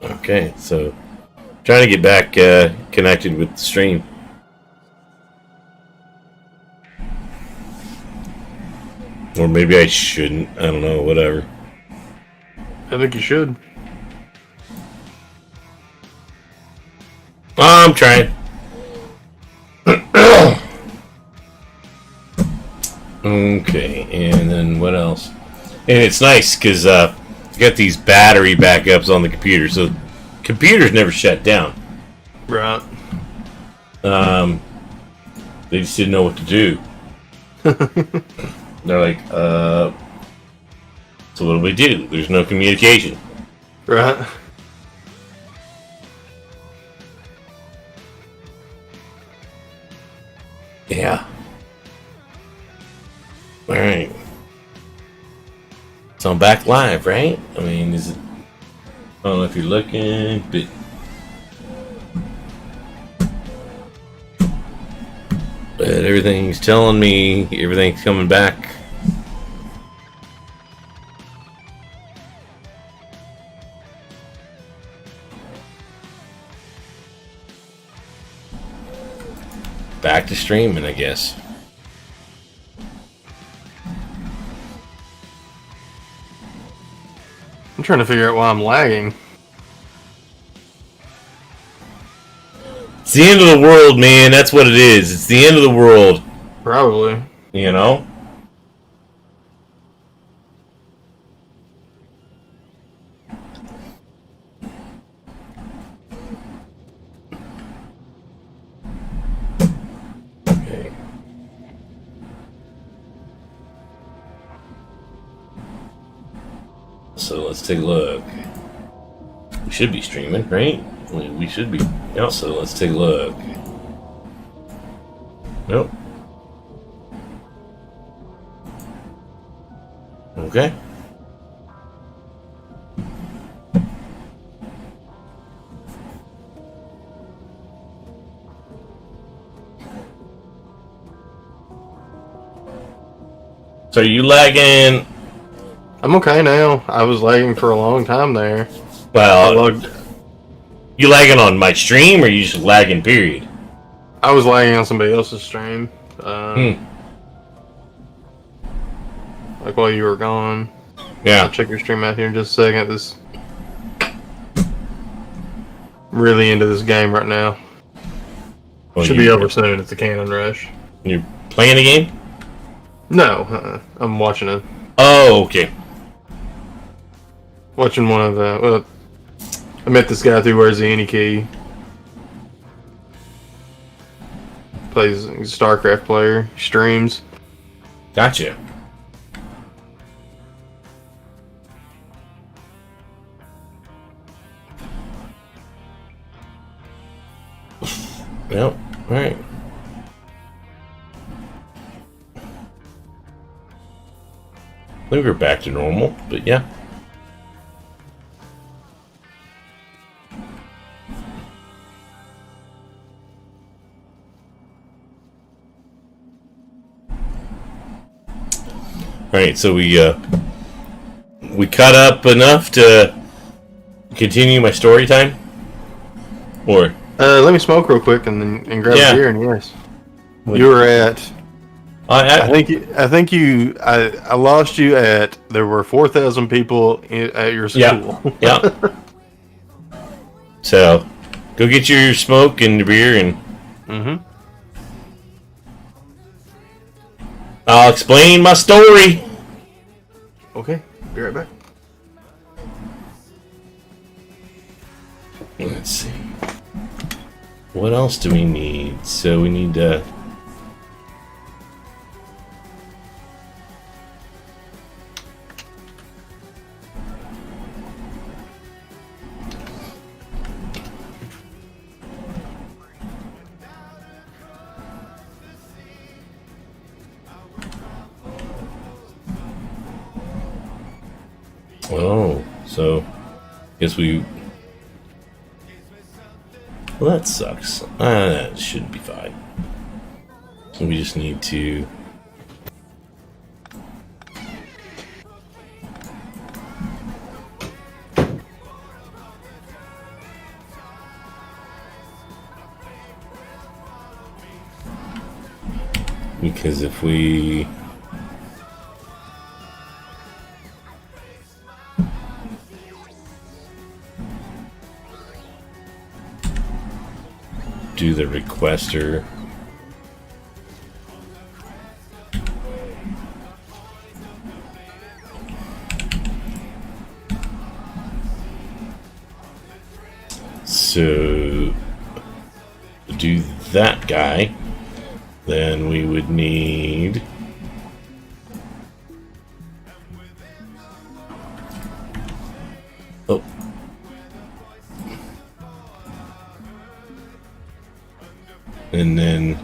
Okay, so trying to get back connected with the stream. Or maybe I shouldn't. I don't know, whatever. I think you should. I'm trying. Okay, and then what else? And it's nice because I got these battery backups on the computer, so computers never shut down. Right. They just didn't know what to do. They're like, so what do we do? There's no communication. Right. Yeah. Alright. So I'm back live, right? I mean, is it... I don't know if you're looking, but everything's telling me everything's coming back. Back to streaming, I guess. I'm trying to figure out why I'm lagging. It's the end of the world, man. That's what it is. It's the end of the world. Probably. You know? Okay. So let's take a look. We should be streaming, right? We should be. Yeah, so let's take a look. Nope. Okay. So are you lagging? I'm okay now. I was lagging for a long time there. Well, you lagging on my stream, or you just lagging? Period. I was lagging on somebody else's stream. Like while you were gone. Yeah. I'll check your stream out here in just a second. This really into this game right now. Well, Should be over soon. It's the Cannon Rush. You're playing the game? No, I'm watching it. Oh, okay. Watching one of well, I met this guy through Where's the Any Key. Plays he's a StarCraft player. Streams. Gotcha. Well, alright. I think we're back to normal, but yeah. Alright, so we cut up enough to continue my story time? Or let me smoke real quick and grab a beer and yes. You were at I think I lost you at there were 4,000 people at your school. Yeah. So go get your smoke and your beer and I'll explain my story. Okay, be right back. Let's see. What else do we need? So we need oh, so guess we. Well, that sucks. That should be fine. We just need to. Because if we... do the requester... So, to do that guy, then we would need... Oh. And then...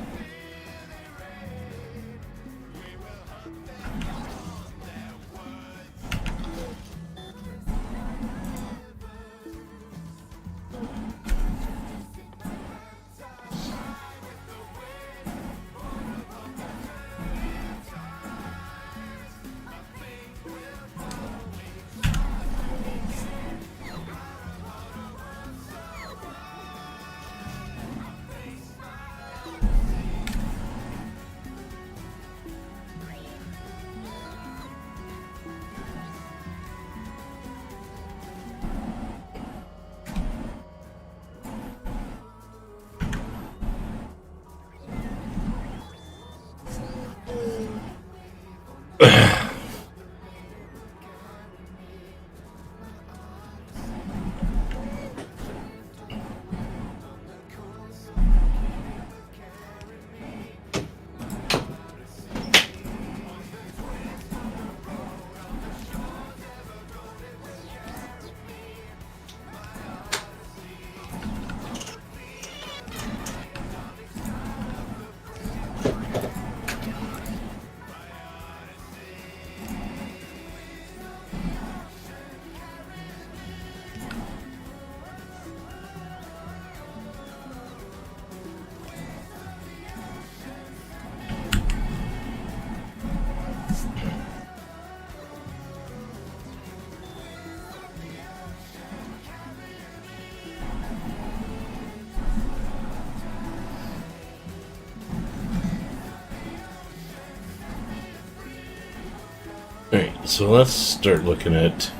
Alright, so let's start looking at...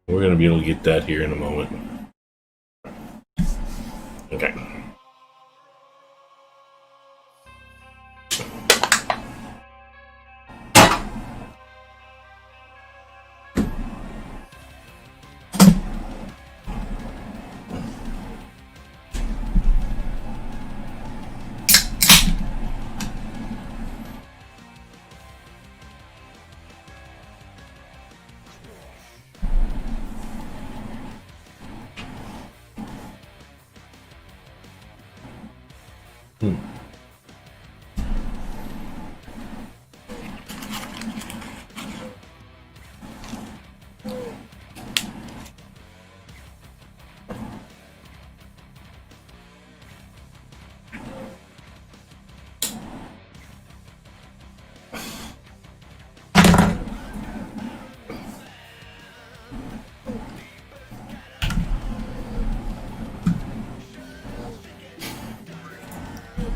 We're going to be able to get that here in a moment. Okay.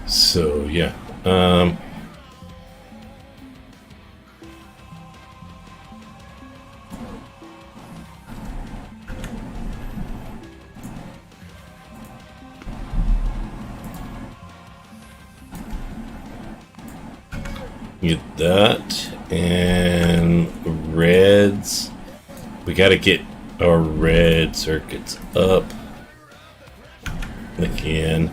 So, yeah. Get that. And reds. We got to get our red circuits up again.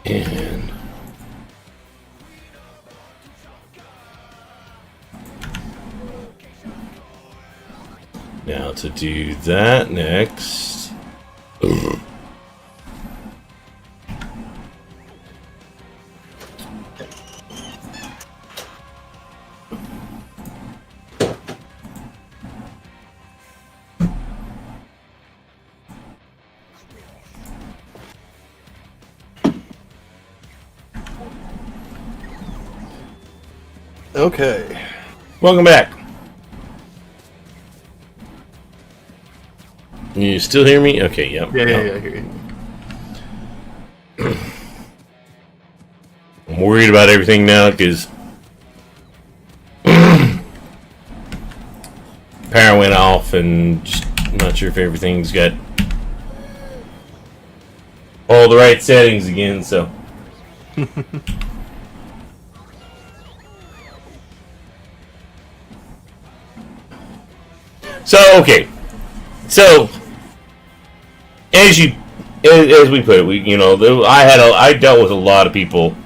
And now to do that next. Okay. Welcome back. You still hear me? Okay, yep. Yeah, I hear you. I'm worried about everything now because power went off and just not sure if everything's got all the right settings again, so. Okay. So, as we put it, I dealt with a lot of people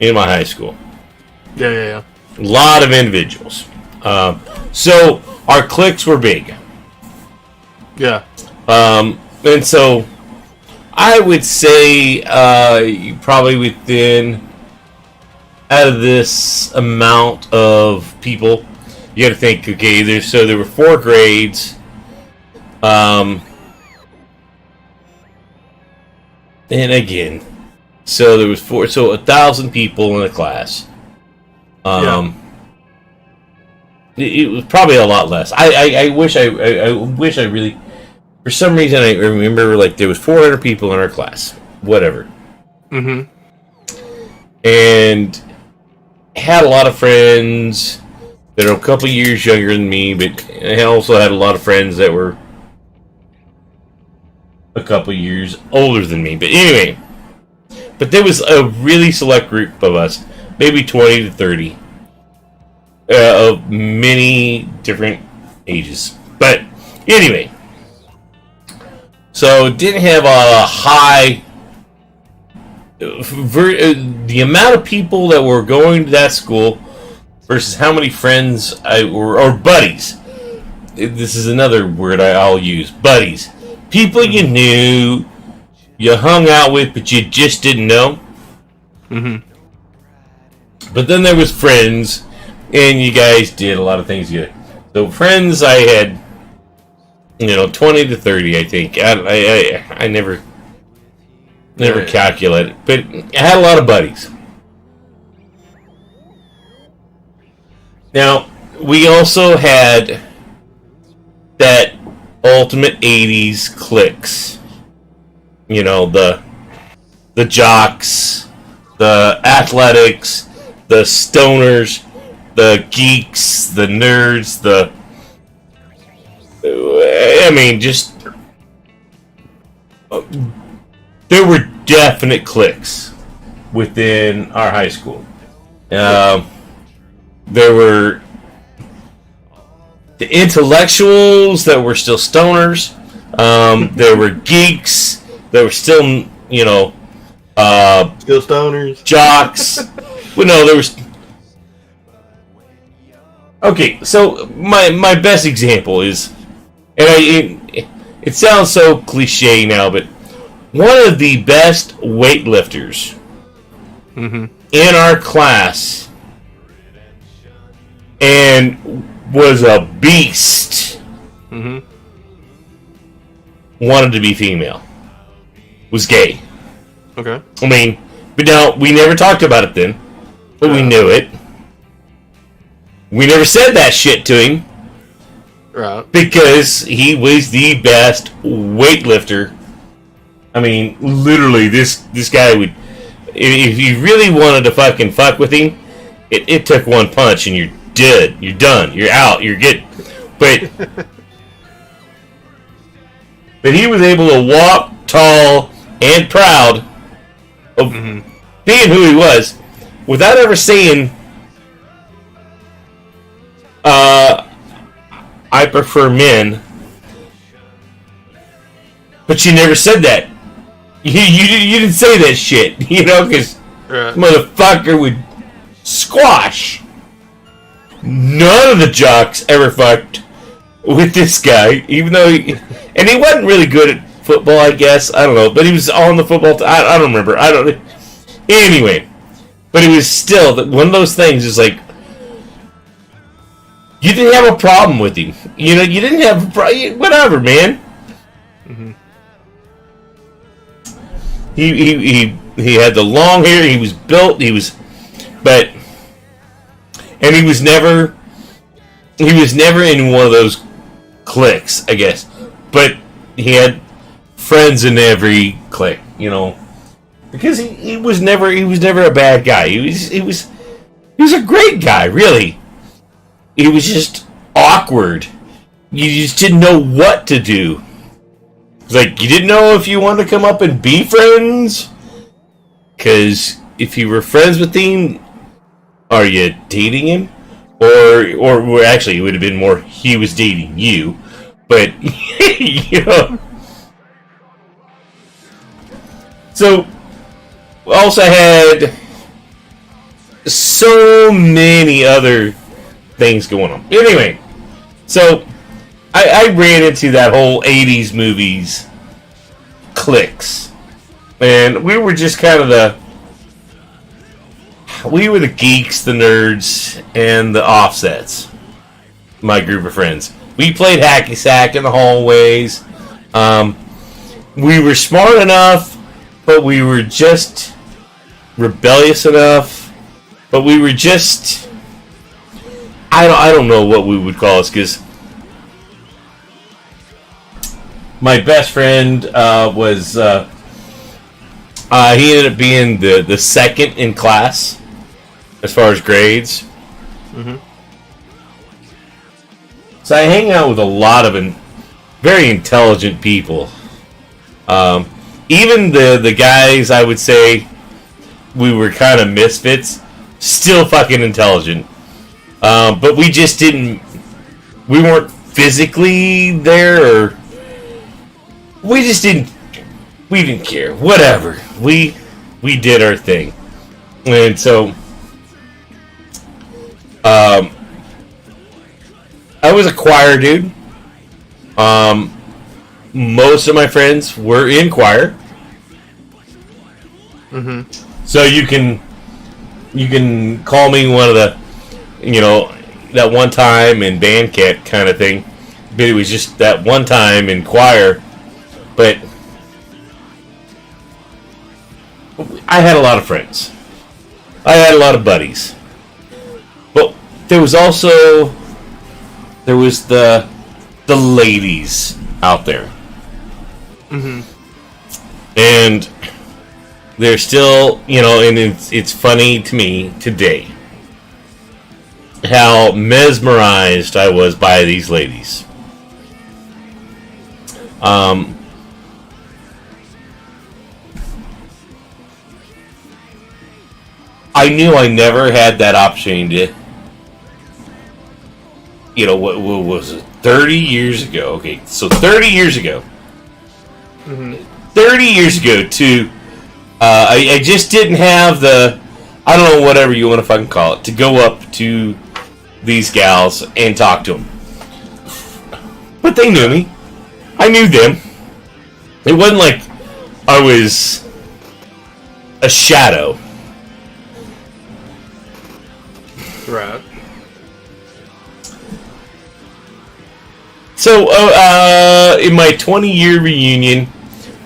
in my high school. Yeah. A lot of individuals. So our cliques were big. Yeah. And so I would say probably within out of this amount of people, you got to think. Okay, there were 4 grades. And again, so there was 4, so 1,000 people in a class. It was probably a lot less. I wish I really, for some reason, I remember like there was 400 people in our class, whatever. Mm-hmm. And had a lot of friends that are a couple years younger than me, but I also had a lot of friends that were a couple years older than me. But anyway, there was a really select group of us, maybe 20 to 30, of many different ages. But anyway, so didn't have a high. The amount of people that were going to that school versus how many friends or buddies. This is another word I'll use. Buddies. People you knew, you hung out with, but you just didn't know. Mm-hmm. But then there was friends, and you guys did a lot of things together. So friends, I had, 20 to 30, I think. I never calculated, but I had a lot of buddies. Now, we also had that ultimate 80s cliques. The jocks, the athletics, the stoners, the geeks, the nerds, there were definite cliques within our high school. There were the intellectuals that were still stoners. There were geeks that were still, still stoners. Jocks. Well, no, there was. Okay, so my best example is, and it sounds so cliche now, but one of the best weightlifters in our class and was a beast. Wanted to be female. Was gay. Okay. But no, we never talked about it then. But we knew it. We never said that shit to him. Right. Because he was the best weightlifter. Literally, this guy would... If you really wanted to fucking fuck with him, it took one punch and you're dead. You're done. You're out. You're good. But he was able to walk tall and proud of being who he was without ever saying, I prefer men. But you never said that. You didn't say that shit, because motherfucker would squash. None of the jocks ever fucked with this guy, even though he wasn't really good at football, I guess. I don't know, but he was on the football team. I don't remember. Anyway, but it was still one of those things. Is like you didn't have a problem with him. You didn't have a problem. Whatever, man. He had the long hair. He was built. He was never in one of those cliques, I guess. But he had friends in every clique, you know, because he was never a bad guy. He was a great guy, really. He was just awkward. You just didn't know what to do. It's like you didn't know if you wanted to come up and be friends, because if you were friends with him, are you dating him? Or actually, it would have been more he was dating you. But, you know. So, we also had so many other things going on. Anyway, so I ran into that whole 80s movies cliques. And we were just kind of we were the geeks, the nerds, and the offsets. My group of friends. We played hacky sack in the hallways. We were smart enough, but we were just rebellious enough. But we were just... I don't know what we would call us, because my best friend was... he ended up being the second in class as far as grades. Mm-hmm. So I hang out with a lot of very intelligent people. Even the guys I would say we were kind of misfits, still fucking intelligent. But we just we weren't physically there, or we didn't care. Whatever. We did our thing. And so I was a choir dude. Most of my friends were in choir. Mm-hmm. So you can call me one of the, you know, that one time in band camp kind of thing. But it was just that one time in choir. But I had a lot of friends. I had a lot of buddies. But there was the ladies out there. Mm-hmm. And they're still, you know, and it's funny to me today how mesmerized I was by these ladies. I knew I never had that opportunity to, you know, what was it, 30 years ago? Okay, so 30 years ago. Mm-hmm. 30 years ago to, I just didn't have the, I don't know, whatever you want to fucking call it, to go up to these gals and talk to them. But they knew me. I knew them. It wasn't like I was a shadow. Right. So, in my 20-year reunion,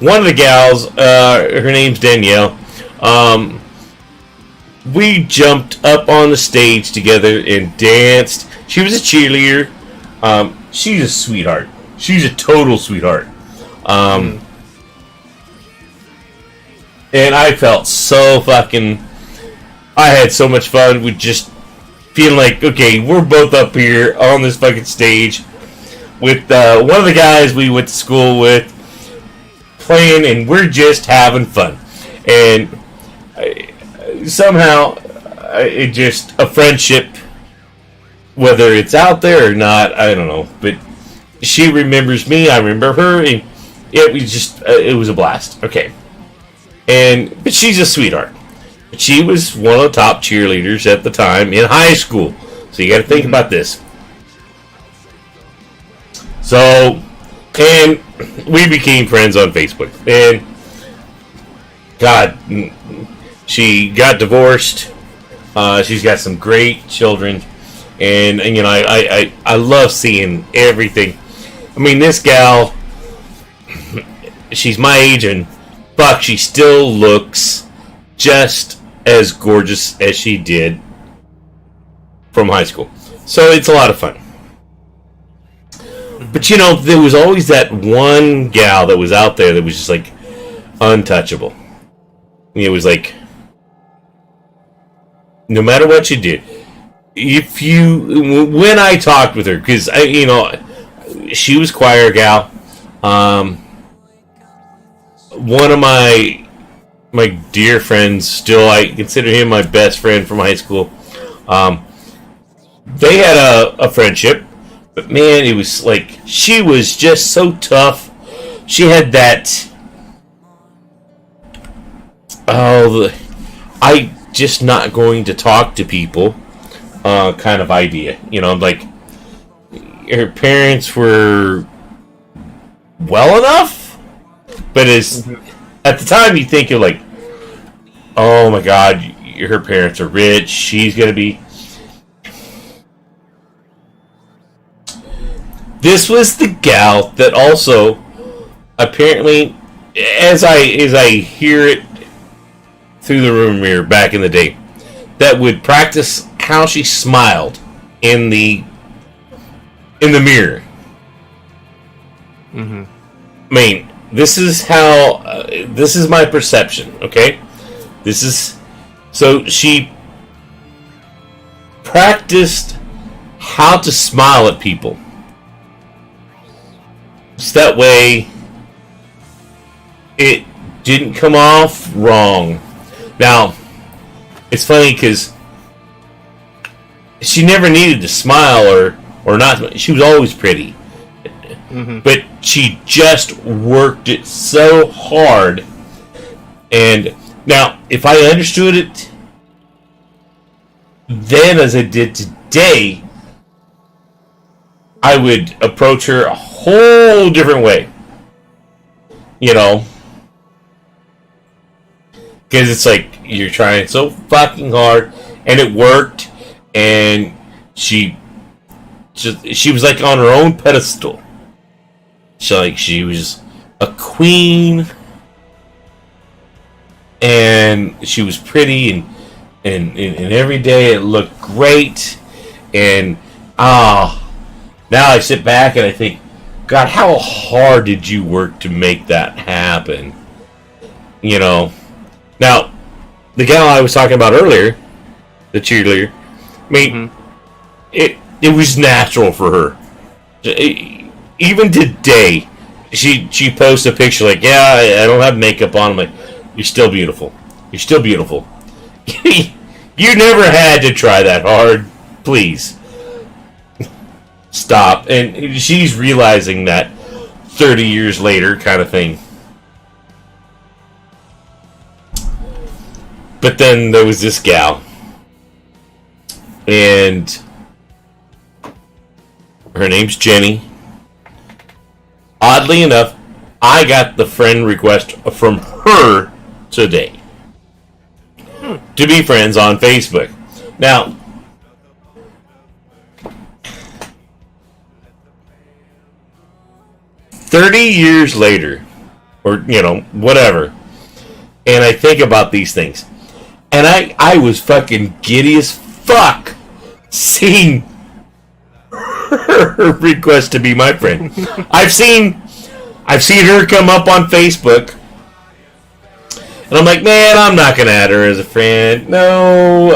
one of the gals, her name's Danielle, we jumped up on the stage together and danced. She was a cheerleader. She's a sweetheart. She's a total sweetheart. And I felt so fucking... I had so much fun with just feeling like, okay, we're both up here on this fucking stage with one of the guys we went to school with playing, and we're just having fun. And somehow, it just, a friendship, whether it's out there or not, I don't know, but she remembers me, I remember her, and it was a blast. Okay. But she's a sweetheart. She was one of the top cheerleaders at the time in high school. So you got to think about this. So, and we became friends on Facebook. And, God, she got divorced. She's got some great children. And you know, I love seeing everything. I mean, this gal, she's my age, and fuck, she still looks just as gorgeous as she did from high school. So it's a lot of fun. But you know, there was always that one gal that was out there that was just like untouchable. It was like, no matter what you did, when I talked with her, because she was choir gal. One of my dear friends, still I consider him my best friend from high school. They had a friendship, but man, it was like she was just so tough. She had that I just not going to talk to people kind of idea. Like her parents were well enough, but at the time you think you're like, oh my god, her parents are rich, she's gonna be. This was the gal that also apparently, as I hear it through the room mirror back in the day, that would practice how she smiled in the mirror. Mm-hmm. I mean, this is how this is my perception. Okay, so she practiced how to smile at people. So that way it didn't come off wrong. Now, it's funny because she never needed to smile or not. She was always pretty. Mm-hmm. But she just worked it so hard. And now, if I understood it then as I did today, I would approach her a whole different way. Because it's like you're trying so fucking hard, and it worked, and she was like on her own pedestal. She was a queen, and she was pretty, and every day it looked great, and now I sit back and I think, God, how hard did you work to make that happen? Now, the gal I was talking about earlier, the cheerleader, I mean, it was natural for her. Even today, she posts a picture like, yeah, I don't have makeup on. I'm like, you're still beautiful. You're still beautiful. You never had to try that hard. Please. Stop. And she's realizing that 30 years later kind of thing. But then there was this gal. And her name's Jenny. Oddly enough, I got the friend request from her today. To be friends on Facebook. Now, $30 later, or whatever, and I think about these things, and I was fucking giddy as fuck seeing her request to be my friend. I've seen her come up on Facebook, and I'm like, man, I'm not gonna add her as a friend. No,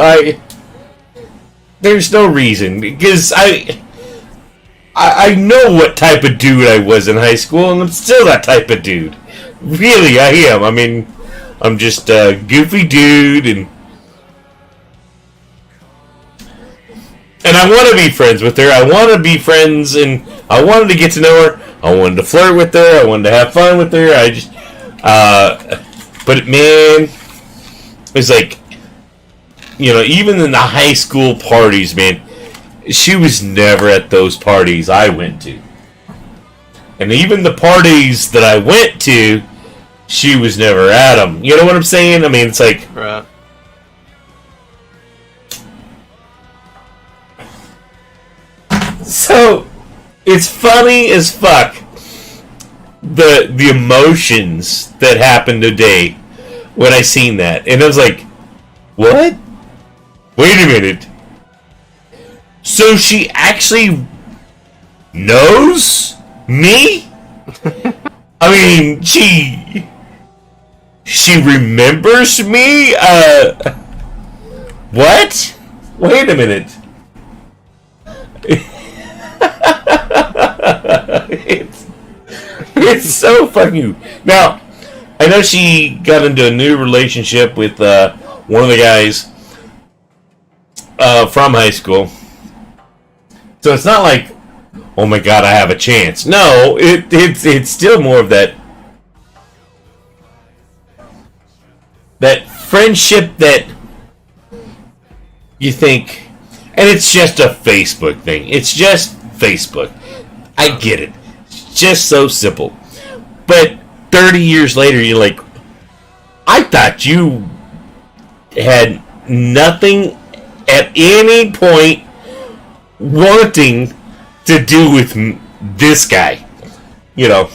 there's no reason, because I know what type of dude I was in high school, and I'm still that type of dude. Really, I am. I mean, I'm just a goofy dude, and I want to be friends with her. I want to be friends, and I wanted to get to know her. I wanted to flirt with her. I wanted to have fun with her. But man, it's like, even in the high school parties, man, she was never at those parties I went to. And even the parties that I went to, she was never at them. You know what I'm saying? I mean, it's like... Right. So, it's funny as fuck, the emotions that happened today when I seen that. And I was like, what? Wait a minute. So she actually knows Me? I mean, she remembers me? What? Wait a minute. It's so fucking... Now, I know she got into a new relationship with one of the guys from high school. So it's not like, oh my god, I have a chance. No, it's still more of that friendship that you think, and it's just a Facebook thing. It's just Facebook. I get it. It's just so simple. But 30 years later, you're like, I thought you had nothing at any point wanting to do with this guy, you know.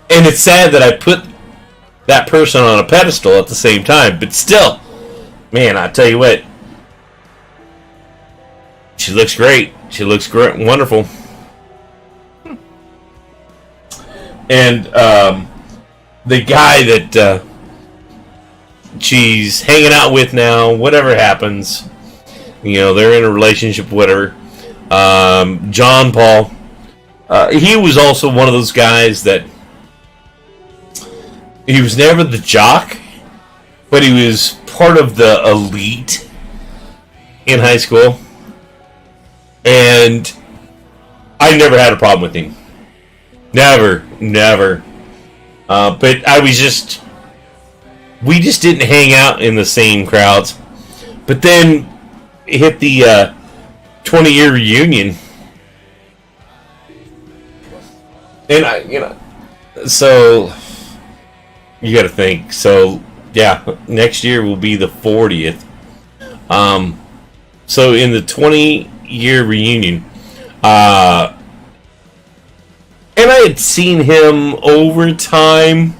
And it's sad that I put that person on a pedestal at the same time, but still, man, I tell you what, she looks great. She looks great, wonderful. And the guy that she's hanging out with now, whatever happens, you know, they're in a relationship, whatever. John Paul, he was also one of those guys that he was never the jock, but he was part of the elite in high school. And I never had a problem with him. Never. But we just didn't hang out in the same crowds. But then hit the 20-year reunion. And so you got to think. So yeah, next year will be the 40th. So in the 20-year reunion, and I had seen him over time,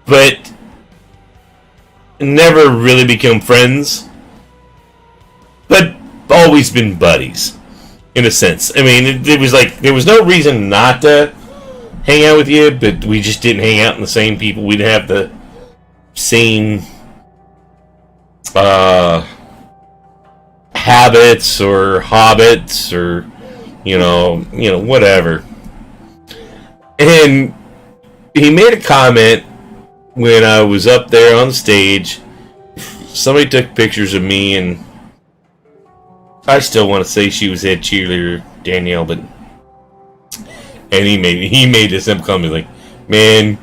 but never really become friends. But always been buddies, in a sense. I mean, it was like, there was no reason not to hang out with you, but we just didn't hang out in the same people. We didn't have the same habits or hobbits or, you know, whatever. And he made a comment when I was up there on stage. Somebody took pictures of me, and I still want to say she was head cheerleader, Danielle, but and he made this simple comment like, "Man,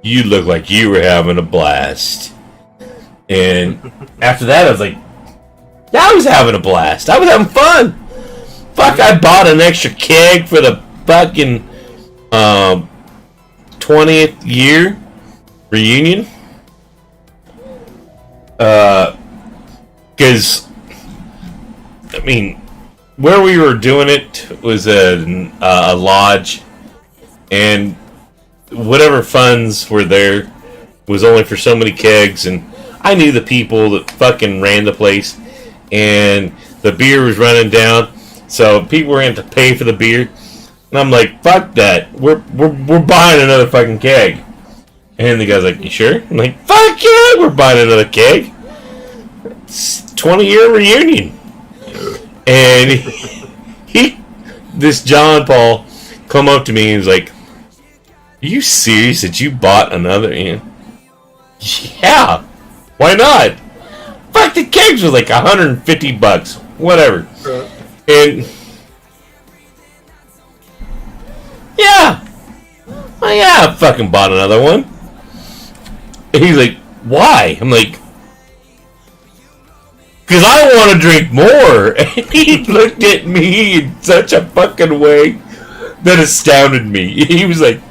you look like you were having a blast." And after that, I was like, "Yeah, I was having a blast. I was having fun. Fuck, I bought an extra keg for the fucking 20th year reunion. Because I mean, where we were doing it was a lodge, and whatever funds were there was only for so many kegs, and I knew the people that fucking ran the place, and the beer was running down, so people were going to pay for the beer, and I'm like, fuck that, we're buying another fucking keg. And the guy's like, you sure? I'm like, fuck yeah, we're buying another keg. It's 20-year reunion. And this John Paul come up to me and was like, are you serious that you bought another? And yeah, why not? Fuck, the kegs were like $150, whatever. And yeah, well, yeah, I fucking bought another one. And he's like, why? I'm like, because I want to drink more. And he looked at me in such a fucking way that astounded me. He was like,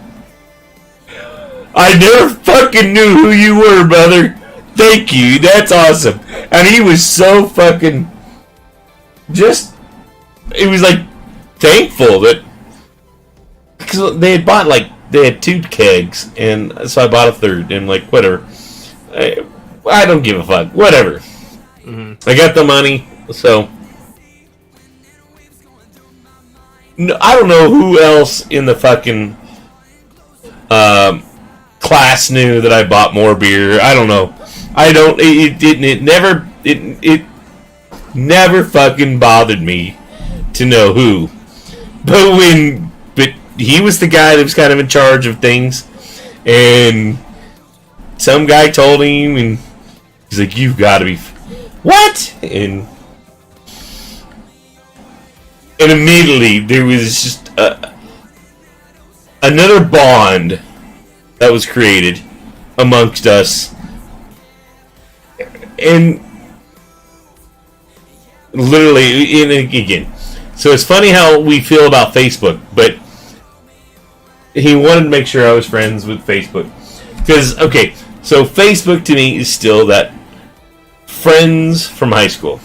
I never fucking knew who you were, brother. Thank you. That's awesome. And he was so fucking just, he was like thankful that, because they had bought like, they had 2 kegs, and so I bought a third, and like, whatever. I don't give a fuck. Whatever. Mm-hmm. I got the money, so I don't know who else in the fucking class knew that I bought more beer. I don't know. I don't. It didn't. It never. It never fucking bothered me to know who. But he was the guy that was kind of in charge of things, and some guy told him, and he's like, "You've got to be what?" And immediately there was just another bond that was created amongst us, and literally, and again, so it's funny how we feel about Facebook, but he wanted to make sure I was friends with Facebook, because okay, so Facebook to me is still that friends from high school.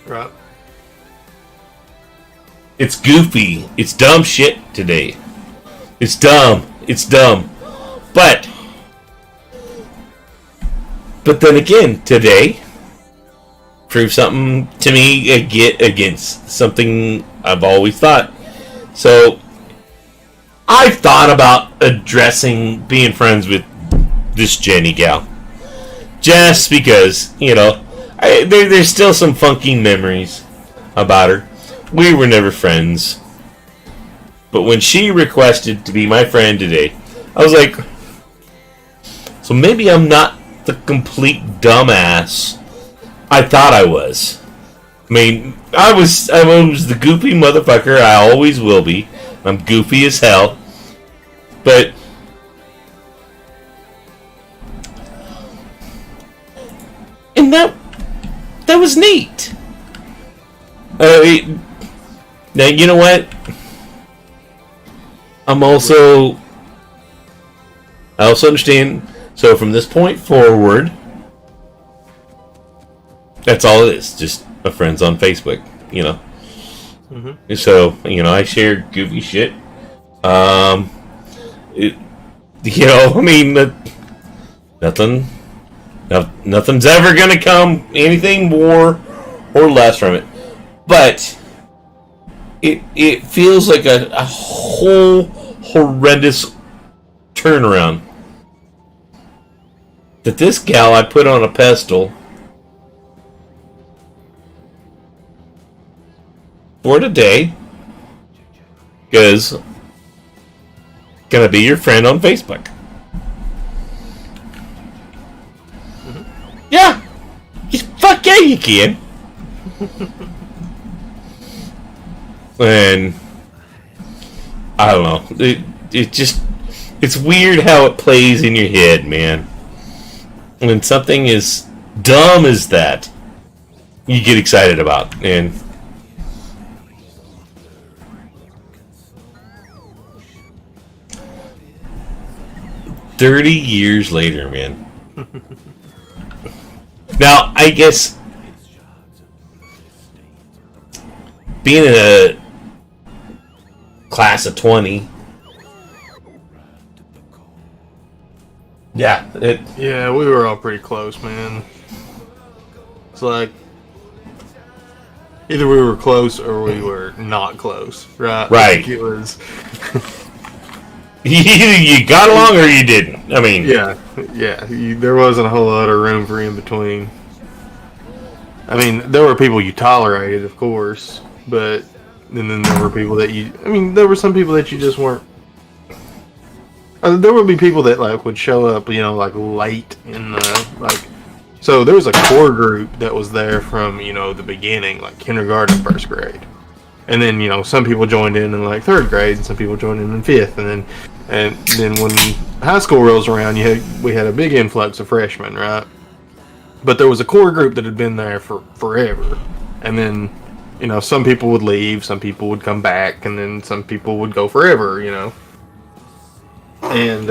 Right. It's goofy. It's dumb shit today. It's dumb. It's dumb. But then again, today proves something to me against something I've always thought. So I've thought about addressing being friends with this Jenny gal. Just because, you know, there's still some funky memories about her. We were never friends. But when she requested to be my friend today, I was like, so maybe I'm not the complete dumbass I thought I was. I mean, I was the goofy motherfucker I always will be. I'm goofy as hell. But and that was neat. Now, you know what? I also understand. So from this point forward, that's all it is. Just a friends on Facebook, you know. Mm-hmm. So, you know, I share goofy shit. You know, I mean, nothing's ever gonna come anything more or less from it. But it feels like a whole horrendous turnaround. That this gal I put on a pedestal for today is gonna be your friend on Facebook. Mm-hmm. Yeah, fuck yeah, you can. And I don't know. It's weird how it plays in your head, man. When something as dumb as that, you get excited about, and 30 years later, man. Now, I guess being in a class of 20. Yeah, we were all pretty close, man. It's like either we were close or we were not close, right? Right. Like it was. You got along or you didn't. I mean, yeah. There wasn't a whole lot of room for in between. I mean, there were people you tolerated, of course, but then there were people that there were some people that you just weren't. There would be people that like would show up, you know, like late in the like. So there was a core group that was there from, you know, the beginning, like kindergarten, first grade, and then, you know, some people joined in like third grade, and some people joined in fifth, and then when high school rolls around, we had a big influx of freshmen, right? But there was a core group that had been there for forever, and then, you know, some people would leave, some people would come back, and then some people would go forever, you know. And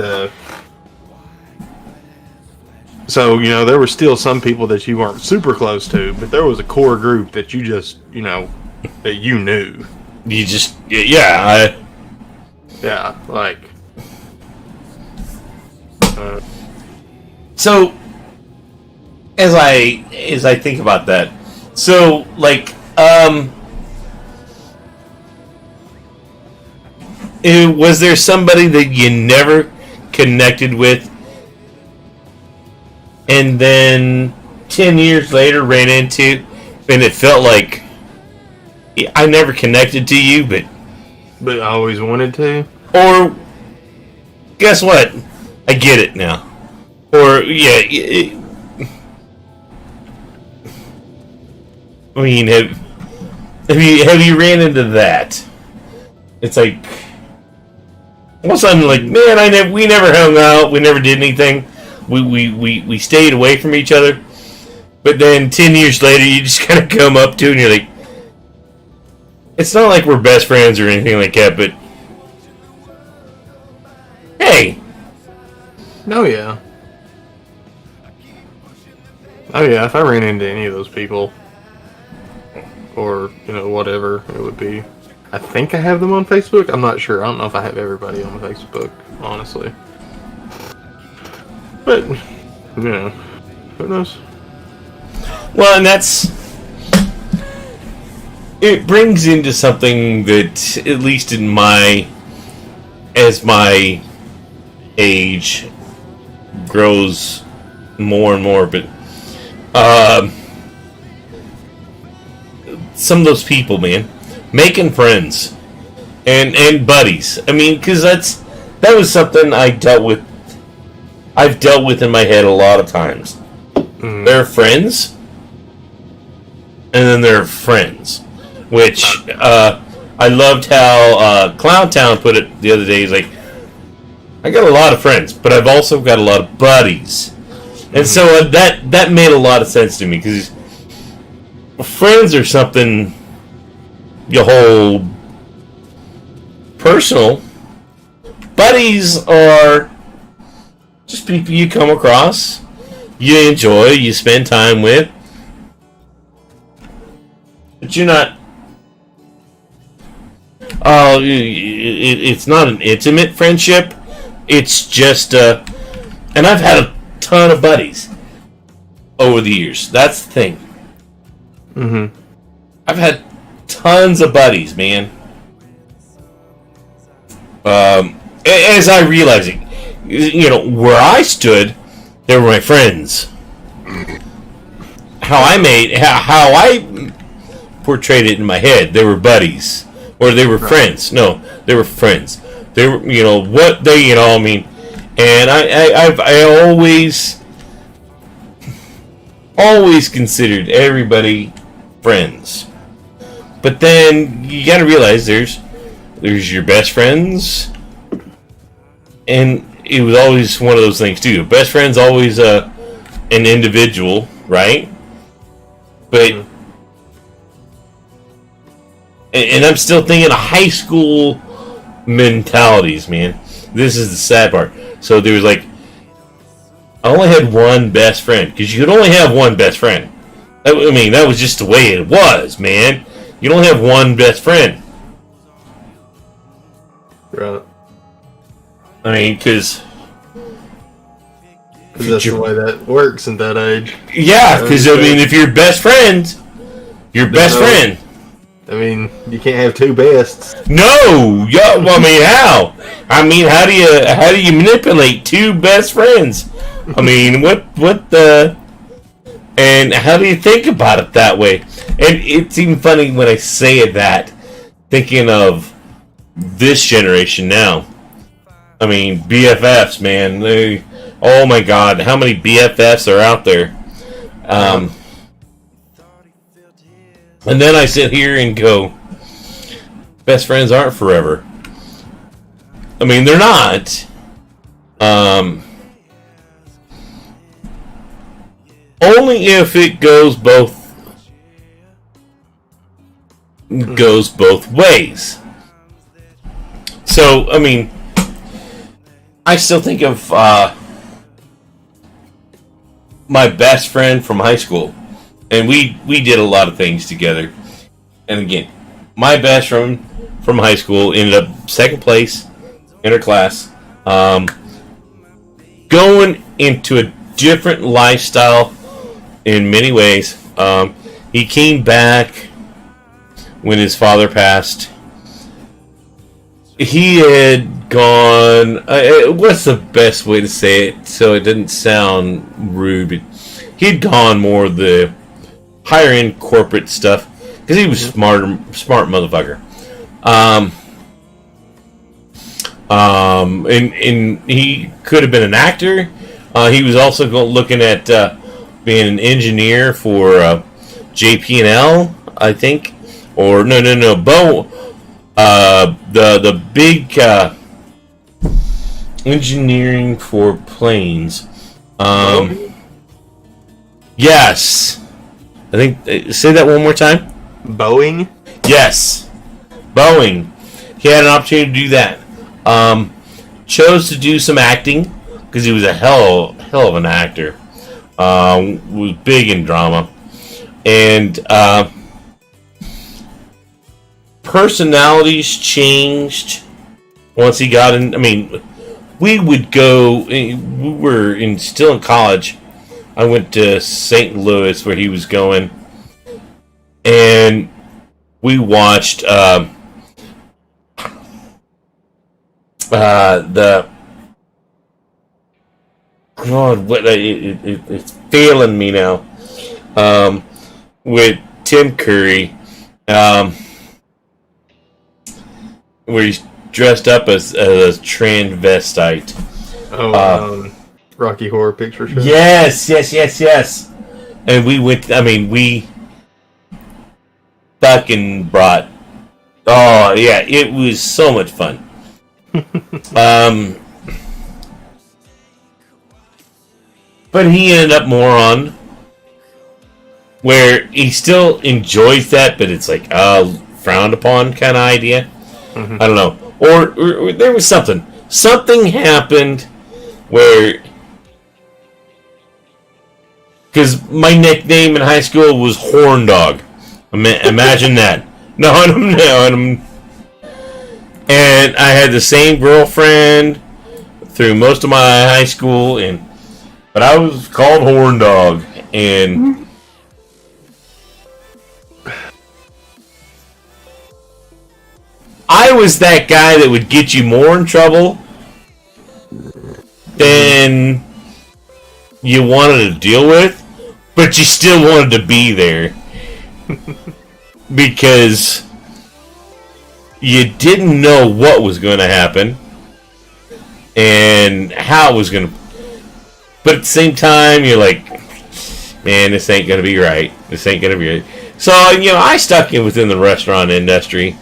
so, you know, there were still some people that you weren't super close to, but there was a core group that you just, you know, that you knew. You just, yeah, like. So, as I think about that, so like, Was there somebody that you never connected with, and then 10 years later ran into, and it felt like I never connected to you, but I always wanted to? Or, guess what? I get it now. Or, yeah. I mean, have you ran into that? It's like, all of a sudden, like, man, we never hung out, we never did anything. We stayed away from each other. But then 10 years later, you just kind of come up to it and you're like, it's not like we're best friends or anything like that, but hey. Oh, yeah. Oh, yeah, if I ran into any of those people, or, whatever it would be. I think I have them on Facebook. I'm not sure. I don't know if I have everybody on Facebook, honestly. But, who knows? Well, and it brings into something that, at least as my age grows more and more, but some of those people, man, making friends and buddies. I mean, because that was something I've dealt with in my head a lot of times. Mm. They're friends, and then they're friends, which I loved how Clowntown put it the other day. He's like, I got a lot of friends, but I've also got a lot of buddies. And so that made a lot of sense to me, because friends are something you hold personal. Buddies are just people you come across, you enjoy, you spend time with, but you're not. It's not an intimate friendship. It's just and I've had a ton of buddies over the years. That's the thing. Mm-hmm. I've had tons of buddies, man. As I realized it, where I stood, they were my friends. How I portrayed it in my head, they were buddies, or they were friends. No, they were friends. They were, I mean, and I always considered everybody friends. But then you got to realize there's your best friends, and it was always one of those things too. Best friend's always an individual, right? But and I'm still thinking of high school mentalities, man. This is the sad part. So there was I only had one best friend, because you could only have one best friend. That was just the way it was, man. You don't have one best friend. Right. I mean, because that's the way that works in that age. Yeah, because if you're best friend, your best friend. I mean, you can't have two bests. No, how? How do you manipulate two best friends? I mean, what the? And how do you think about it that way? And it's even funny when I say that, thinking of this generation now. I mean, BFFs, man. Oh my God, how many BFFs are out there? And then I sit here and go, best friends aren't forever. I mean, they're not. Only if it goes both ways. So, I mean, I still think of my best friend from high school, and we did a lot of things together. And again, my best friend from high school ended up second place in her class, going into a different lifestyle in many ways. He came back when his father passed, he had gone. What's the best way to say it so it didn't sound rude? But he'd gone more the higher end corporate stuff because he was smart motherfucker. And he could have been an actor. He was also looking at being an engineer for JP&L, I think, or no, Bo. The big engineering for planes. Yes, I think. Say that one more time. Boeing. Yes, Boeing. He had an opportunity to do that. Chose to do some acting because he was a hell of an actor. Was big in drama, and personalities changed once he got in. I mean, we would go. We were still in college. I went to St. Louis where he was going, and we watched it's failing me now. With Tim Curry, where he's dressed up as a transvestite. Rocky Horror Picture Show. Yes. And we went. I mean, we fucking brought. Oh yeah, it was so much fun. But he ended up more on where he still enjoys that, but it's like frowned upon kind of idea. Mm-hmm. I don't know, or there was something happened where, because my nickname in high school was Horn Dog. Imagine that. No, and I had the same girlfriend through most of my high school, but I was called Horn Dog, and I was that guy that would get you more in trouble than you wanted to deal with, but you still wanted to be there because you didn't know what was going to happen and how it was going to. But at the same time, you're like, man, this ain't going to be right. This ain't going to be right. So, I stuck in within the restaurant industry.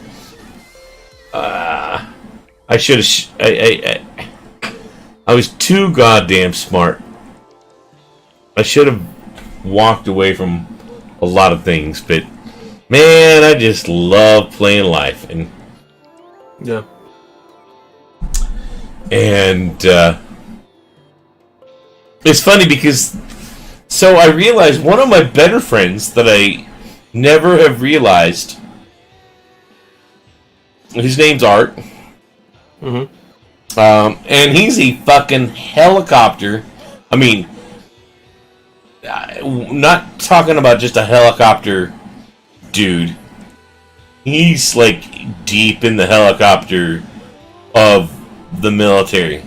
I should have. I was too goddamn smart. I should have walked away from a lot of things, but man, I just love playing life, and yeah. And it's funny because so I realized one of my better friends that I never have realized. His name's Art. Mm-hmm. And he's a fucking helicopter. I mean, not talking about just a helicopter dude. He's like deep in the helicopter of the military.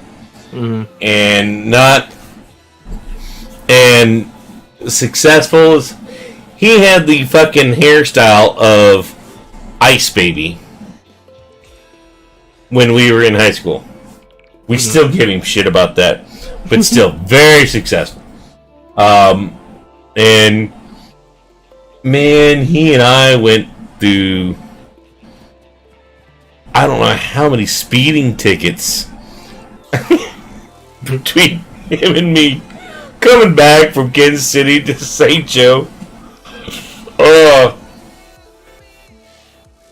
Mm-hmm. And successful as he had the fucking hairstyle of Ice Baby when we were in high school. We still give him shit about that, but still very successful. And man, he and I went through I don't know how many speeding tickets between him and me coming back from Kansas City to St. Joe.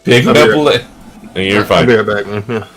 Pick up a you're fine. I'll be right back, man. Yeah.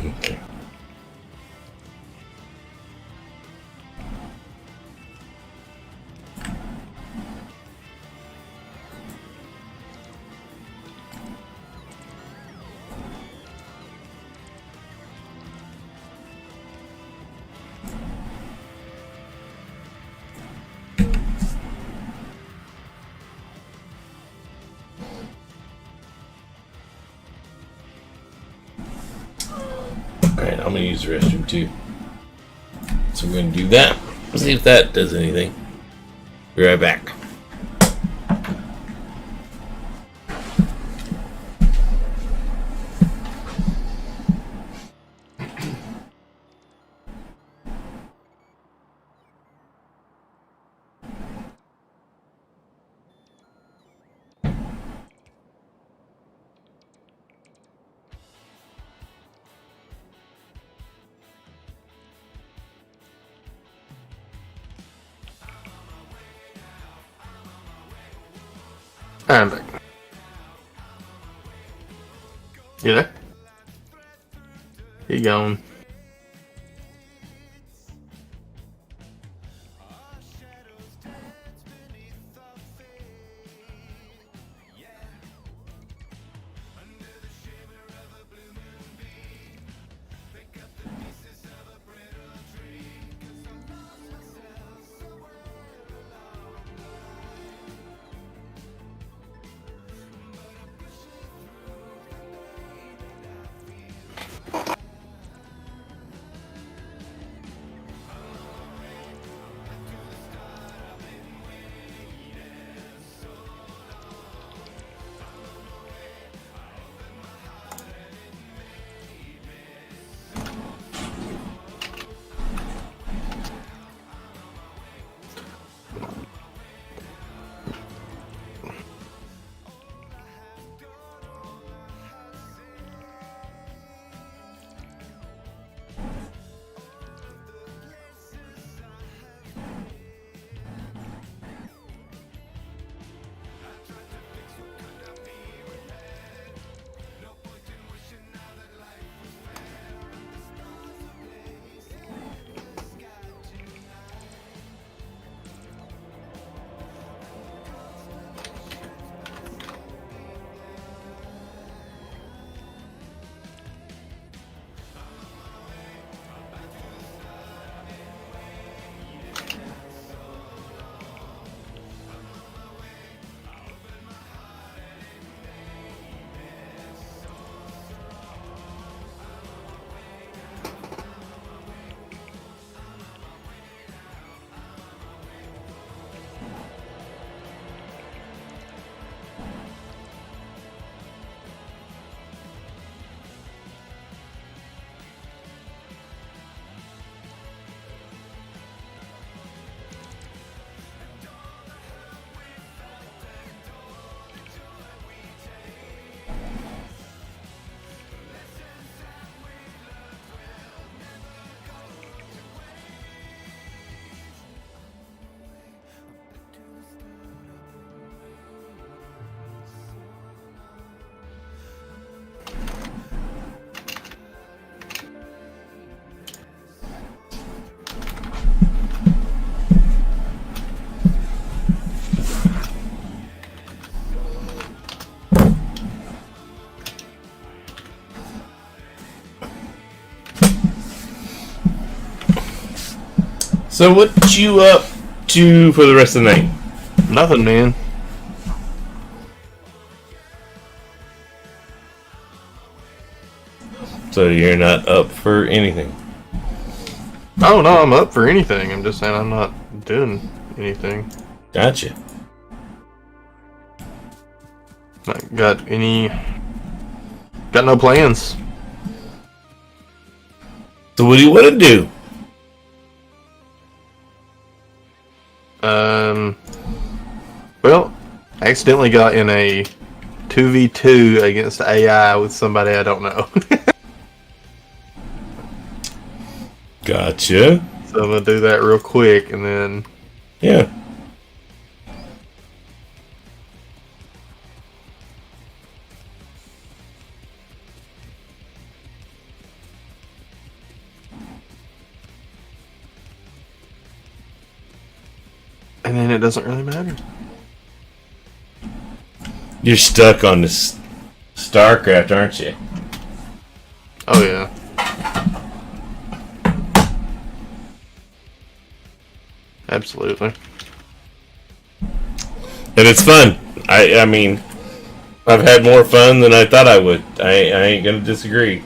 Okay. Alright, I'm gonna use the restroom too. So we're gonna do that. Let's see if that does anything. Be right back. I'm back. You there? You going? So what you up to for the rest of the night? Nothing, man. So you're not up for anything? Oh no, I'm up for anything. I'm just saying I'm not doing anything. Gotcha. Got no plans. So what do you want to do? Well, I accidentally got in a 2v2 against AI with somebody I don't know. Gotcha. So I'm gonna do that real quick and then... Yeah. And then it doesn't really matter. You're stuck on this StarCraft, aren't you? Oh, yeah. Absolutely. And it's fun. I mean, I've had more fun than I thought I would. I ain't gonna disagree.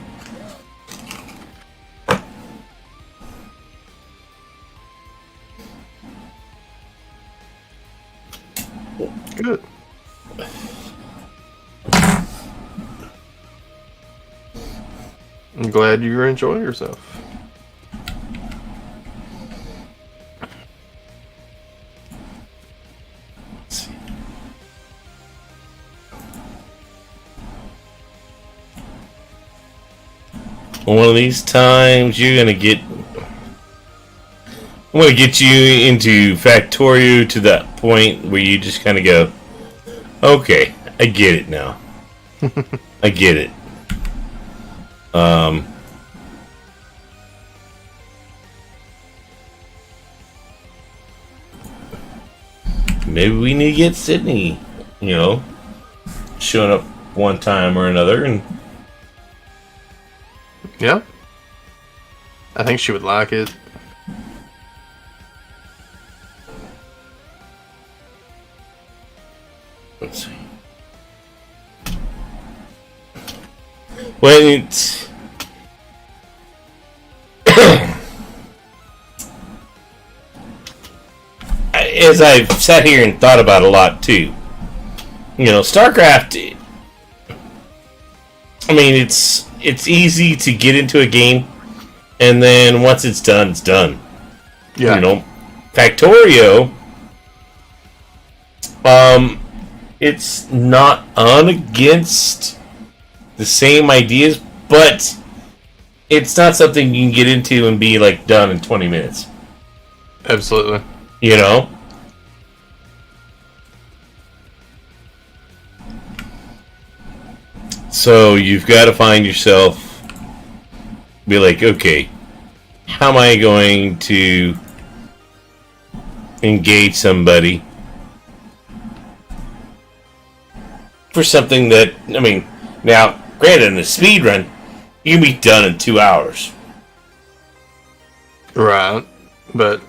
Good. I'm glad you're enjoying yourself. One of these times, I'm gonna get you into Factorio to that point where you just kind of go, okay, I get it now. I get it. Maybe we need to get Sydney, showing up one time or another, and yeah, I think she would like it. Let's see. Well, it's as I've sat here and thought about a lot too. StarCraft. I mean, it's easy to get into a game, and then once it's done, it's done. Yeah. Factorio. It's not against the same ideas, but it's not something you can get into and be like done in 20 minutes. Absolutely. So you've got to find yourself, be like, okay, how am I going to engage somebody for something that, now, granted, in a speed run, you can be done in 2 hours. Right, but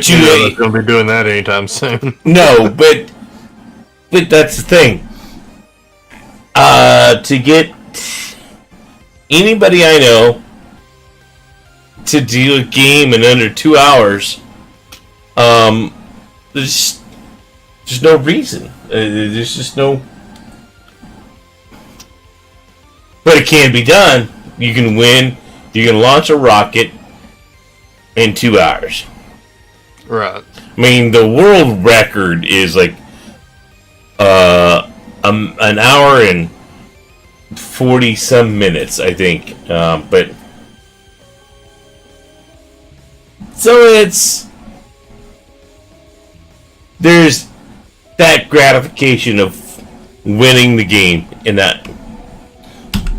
you know not going to be doing that anytime soon. No, but that's the thing. To get anybody I know to do a game in under 2 hours, there's no reason. There's just no. But it can be done. You can win. You can launch a rocket in 2 hours. Right. The world record is like an hour and 40 some minutes, I think. But so there's that gratification of winning the game in that.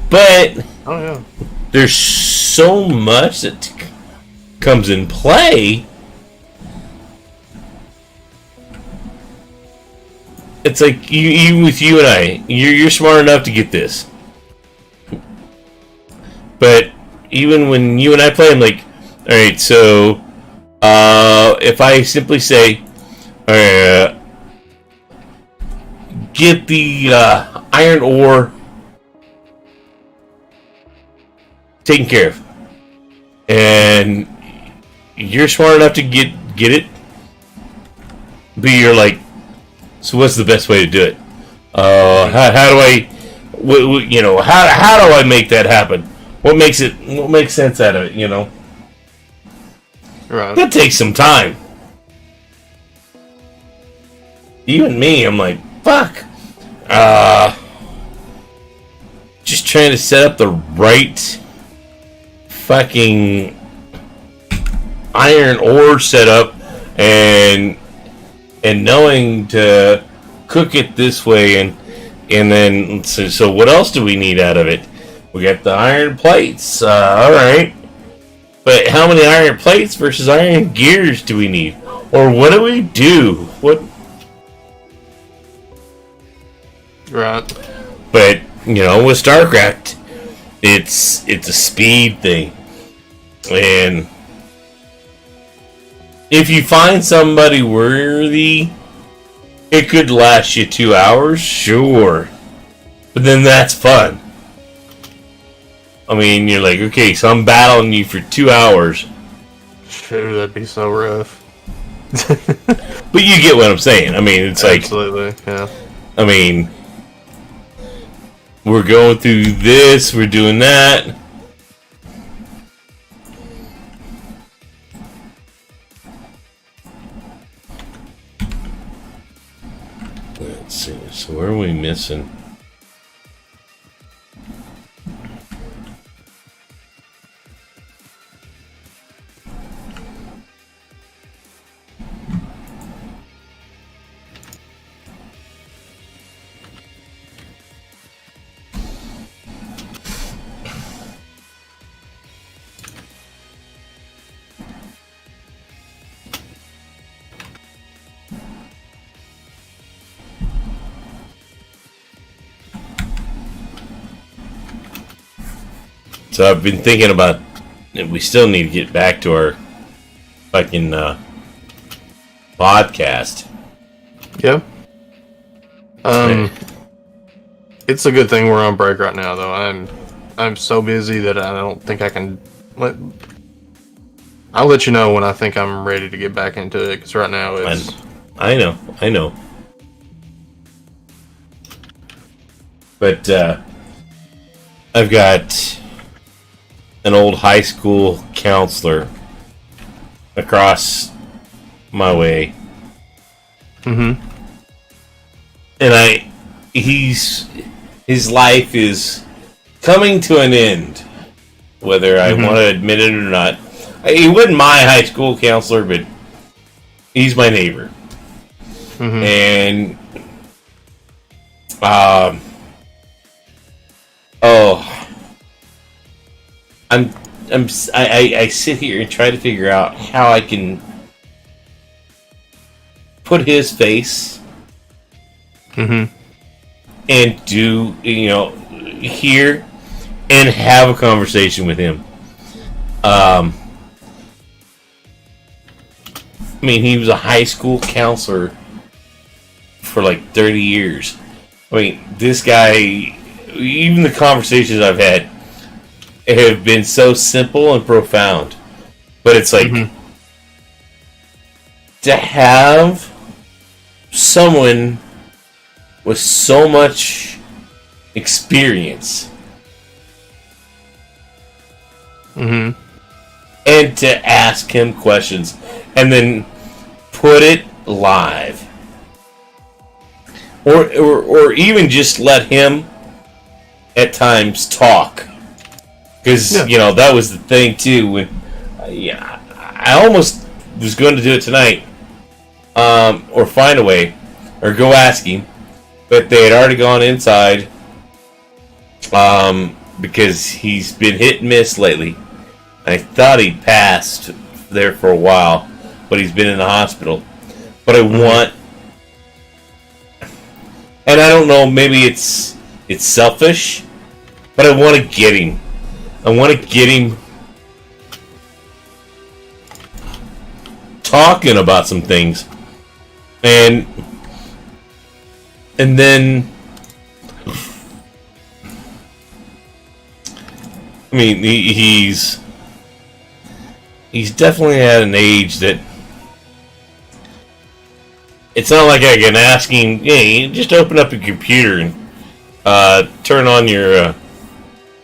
But there's so much that comes in play. It's like even with you and I, you're smart enough to get this. But even when you and I play, I'm like, all right, so if I simply say, get the iron ore taken care of, and you're smart enough to get it, but you're like, so what's the best way to do it? How do I, how do I make that happen? What makes sense out of it? Right. That takes some time. Even me, I'm like, fuck. Just trying to set up the right fucking iron ore setup and knowing to cook it this way and then so what else do we need out of it? We got the iron plates, all right, but how many iron plates versus iron gears do we need? Or what do we do? What? Right. But, with StarCraft, it's a speed thing. And if you find somebody worthy, it could last you 2 hours, sure. But then that's fun. I mean, you're like, okay, so I'm battling you for 2 hours. Sure, that'd be so rough. But you get what I'm saying. I mean, it's like... Absolutely, yeah. I mean, we're going through this, we're doing that. Let's see, so where are we missing? So I've been thinking about, we still need to get back to our fucking podcast. Yep. It's a good thing we're on break right now, though. I'm so busy that I don't think I can. I'll let you know when I think I'm ready to get back into it. Because right now it's. I know. But I've got an old high school counselor across my way. Mm-hmm. And his life is coming to an end, whether I want to admit it or not. He wasn't my high school counselor, but he's my neighbor. Mm-hmm. And I sit here and try to figure out how I can put his face and do, here and have a conversation with him. I mean, he was a high school counselor for like 30 years. I mean, this guy, even the conversations I've had have been so simple and profound. But it's like, to have someone with so much experience and to ask him questions and then put it live, or even just let him at times talk, because that was the thing too. When I almost was going to do it tonight, or find a way, or go ask him, but they had already gone inside, because he's been hit and miss lately. I thought he passed there for a while, but he's been in the hospital. But I want, and I don't know, maybe it's selfish, but I want to get him. I want to get him talking about some things, and then, I mean, he's definitely at an age that it's not like I can ask him, hey, just open up your computer and turn on your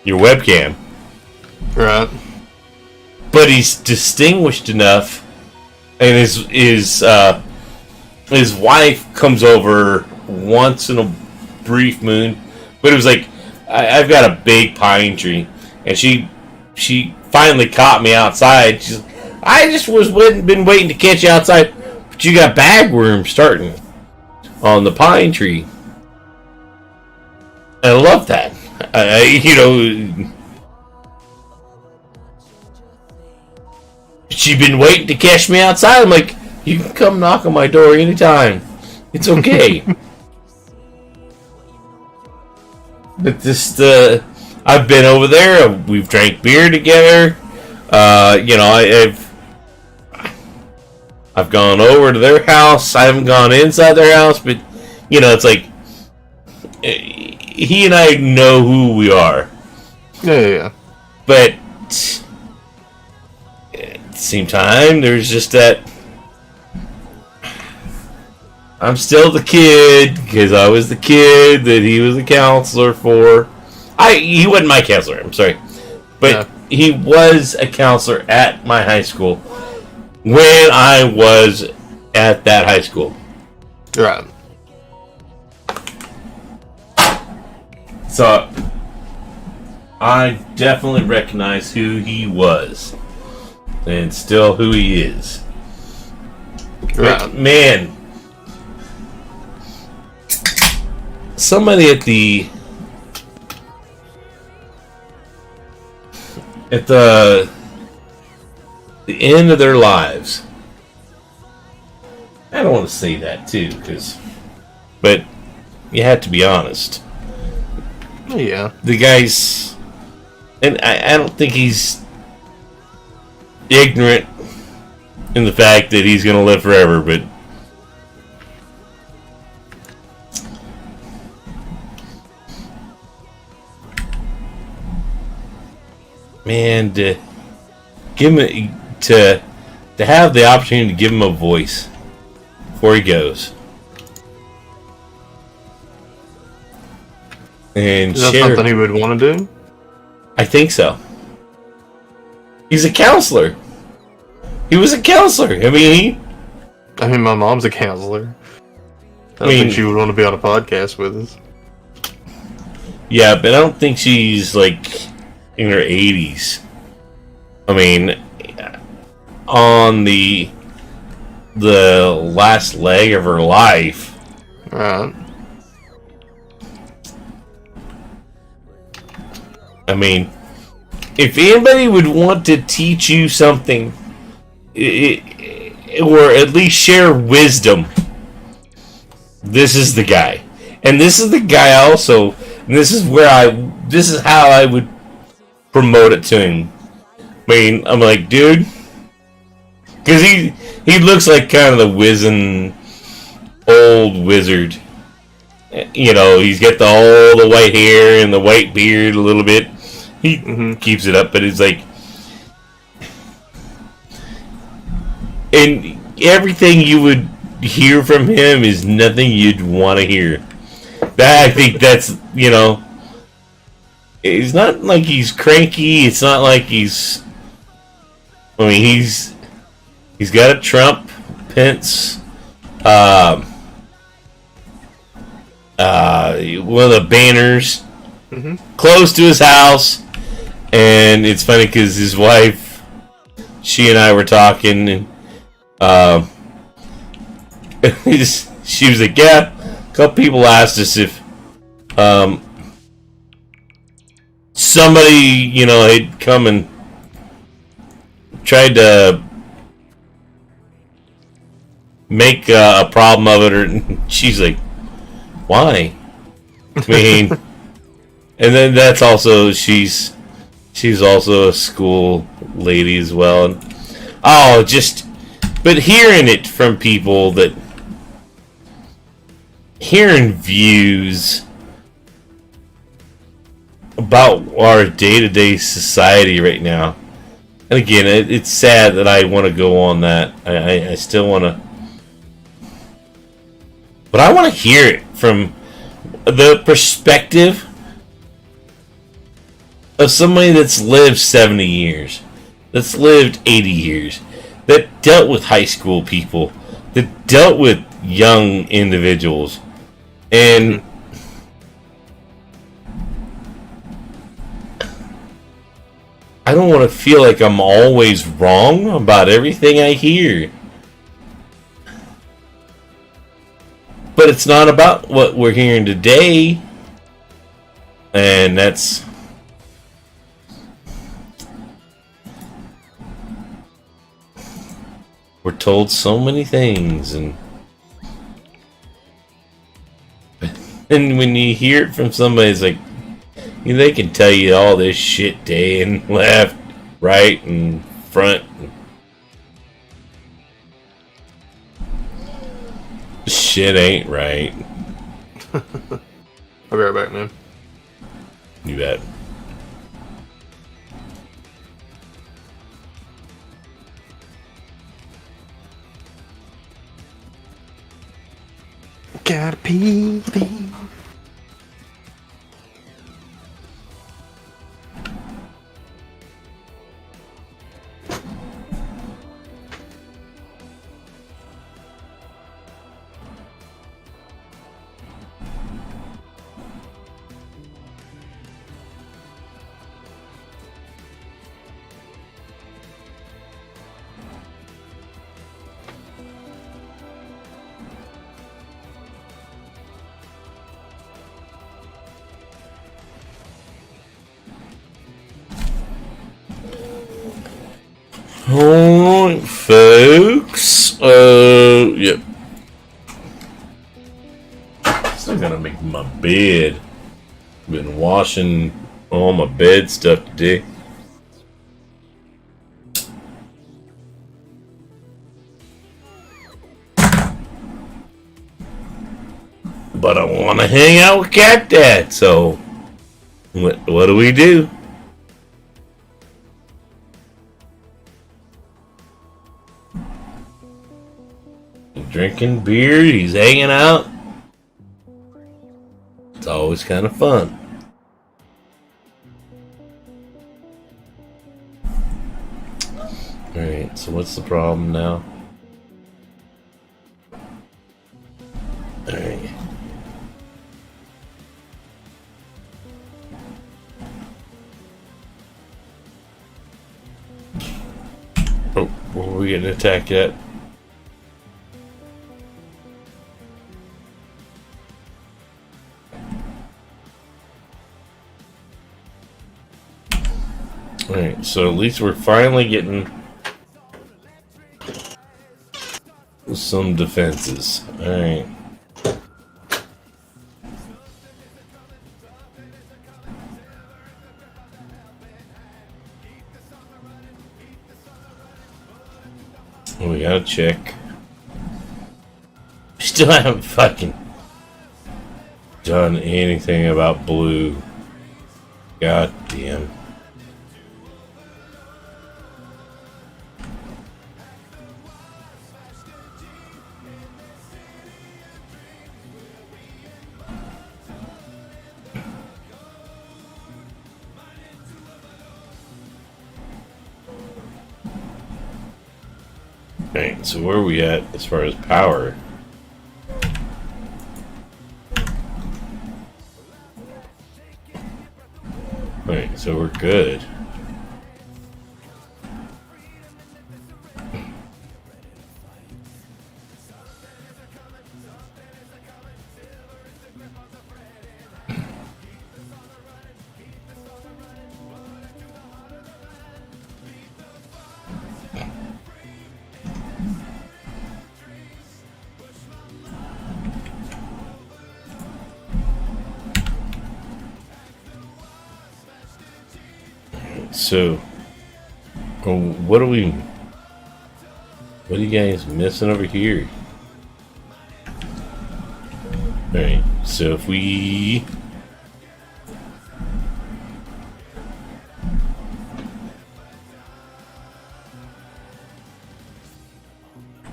webcam. Right. But he's distinguished enough, and his wife comes over once in a brief moon, but it was like, I've got a big pine tree, and she finally caught me outside. She's like, I just been waiting to catch you outside, but you got bagworms starting on the pine tree. And I love that. She's been waiting to catch me outside. I'm like, You can come knock on my door anytime. It's okay. But just, I've been over there. We've drank beer together. I've gone over to their house. I haven't gone inside their house, but it's like he and I know who we are. Yeah. But at the same time, there's just that I'm still the kid because I was the kid that he was a counselor for. He wasn't my counselor. I'm sorry, but he was a counselor at my high school when I was at that high school. Right. So I definitely recognize who he was and still who he is. Right. But man, somebody at the end of their lives. I don't want to say that too, but you have to be honest. Yeah. The guy's, and I don't think he's ignorant in the fact that he's going to live forever, but man, to have the opportunity to give him a voice before he goes. And is that something he would want to do? I think so. He's a counselor. He was a counselor. I mean, my mom's a counselor. I don't think she would want to be on a podcast with us. Yeah, but I don't think she's like in her 80s. I mean, on the last leg of her life. Right. I mean, if anybody would want to teach you something, or at least share wisdom, this is the guy. And this is the guy also, and this is how I would promote it to him. I mean, I'm like, dude, because he looks like kind of the wizened old wizard. He's got all the white hair and the white beard a little bit. He keeps it up, but it's like, and everything you would hear from him is nothing you'd want to hear. I think that's, it's not like he's cranky. It's not like he's got a Trump, Pence, one of the banners close to his house. And it's funny because his wife, she and I were talking, and she was like, yeah, a couple people asked us if somebody, had come and tried to make a problem of it, or she's like, why? I mean, and then that's also, she's also a school lady as well. And, but hearing it from people hearing views about our day-to-day society right now. And again, it's sad that I want to go on that. I still want to, but I want to hear it from the perspective of somebody that's lived 70 years, that's lived 80 years, that dealt with high school people, that dealt with young individuals. And I don't want to feel like I'm always wrong about everything I hear. But it's not about what we're hearing today. And that's... we're told so many things, and when you hear it from somebody, it's like they can tell you all this shit day and left, right, and front. Shit ain't right. I'll be right back, man. You bet. Gotta pee, pee. Alright, folks. Yep. Still gonna make my bed. Been washing all my bed stuff today. But I want to hang out with Cat Dad, so what do we do? Drinking beer, he's hanging out. It's always kind of fun. Alright, so what's the problem now? Alright. Oh, where are we getting attacked at? Alright, so at least we're finally getting some defenses. Alright. We gotta check. Still haven't fucking done anything about blue. God damn. Okay, so where are we at as far as power? Alright, so we're good. So, what are you guys missing over here? Alright, so if we...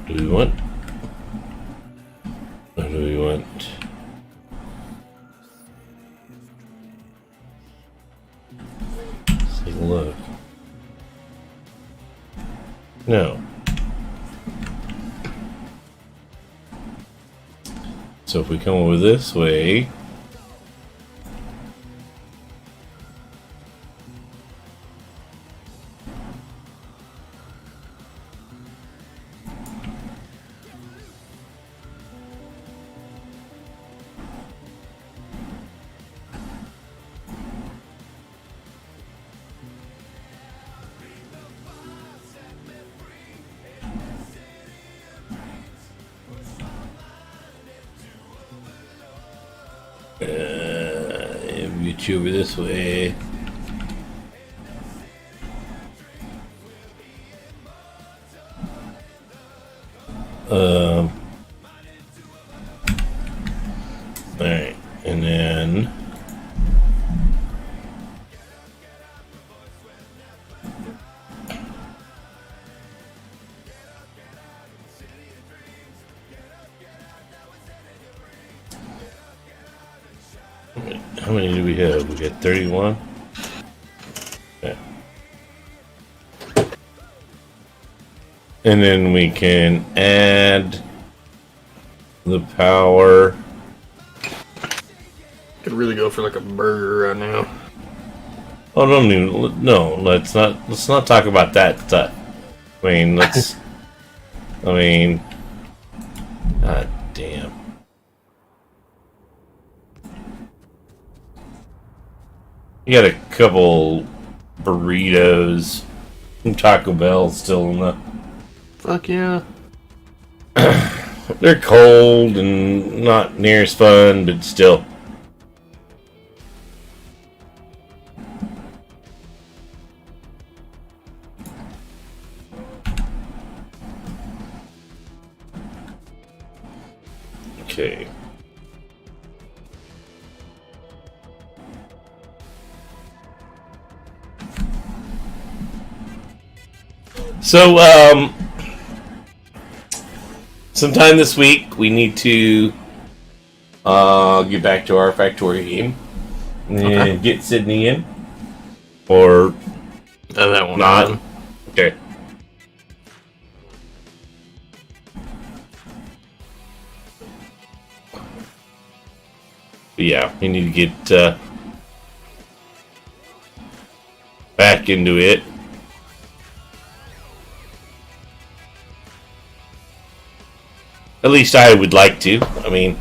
Do we want... Or do we want... Let's take a look. No. So if we come over this way... get you over this way. Alright, and then how many do we have? We got 31. Okay. And then we can add the power. Could really go for like a burger right now. Oh, no, let's not talk about that stuff. I mean, god damn. You got a couple burritos from Taco Bell still in the... Fuck yeah. They're cold and not near as fun, but still. Okay. So, sometime this week we need to get back to our Factorio game and get Sydney in, or that one not. Okay. But yeah, we need to get back into it. At least I would like to. I mean,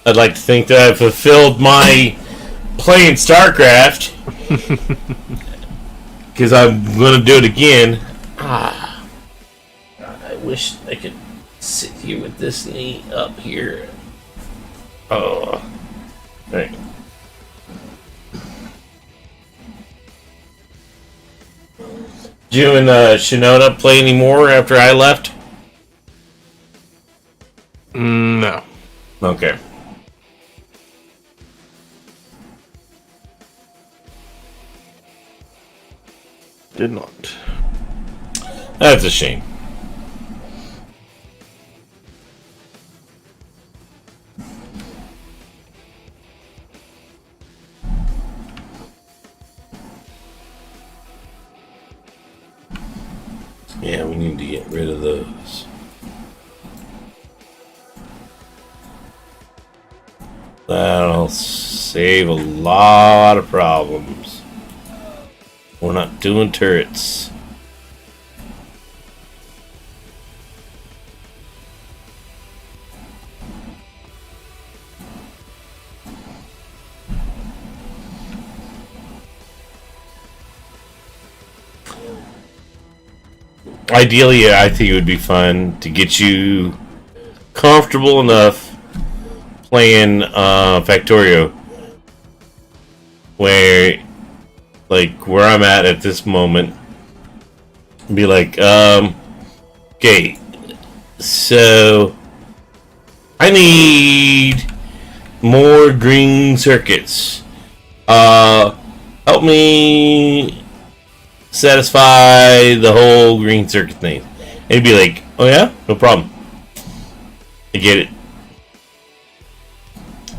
I'd like to think that I've fulfilled my playing StarCraft. Because I'm going to do it again. God, I wish I could sit here with this knee up here. Oh. Right. Did you and Shinoda play anymore after I left? No. Okay. Did not. That's a shame. Yeah, we need to get rid of those. That'll save a lot of problems. We're not doing turrets. Ideally, I think it would be fun to get you comfortable enough playing Factorio where, like, where I'm at this moment, be like, okay, so I need more green circuits. Help me satisfy the whole green circuit thing. And it'd be like, oh yeah, no problem. I get it.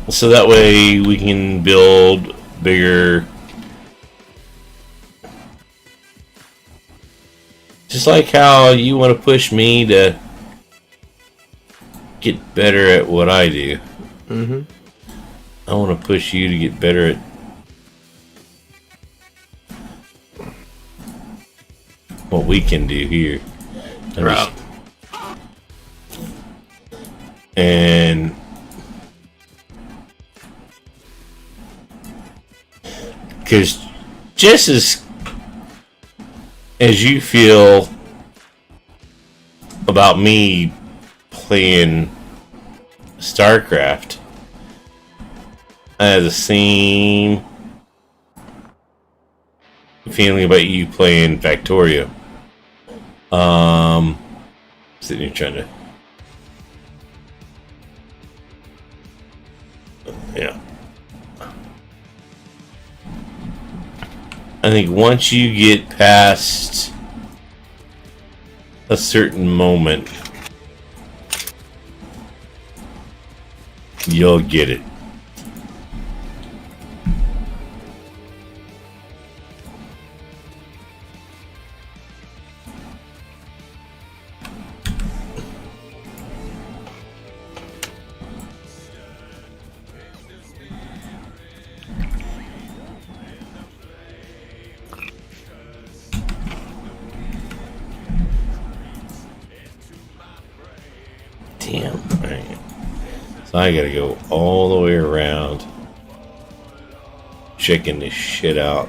So that way we can build bigger. Just like how you want to push me to get better at what I do. Mm-hmm. I want to push you to get better at what we can do here. Right. And because just as you feel about me playing StarCraft, I had the same feeling about you playing Factorio. Sitting here trying to... Yeah. I think once you get past a certain moment, you'll get it. Damn. Right. So I gotta go all the way around, checking this shit out.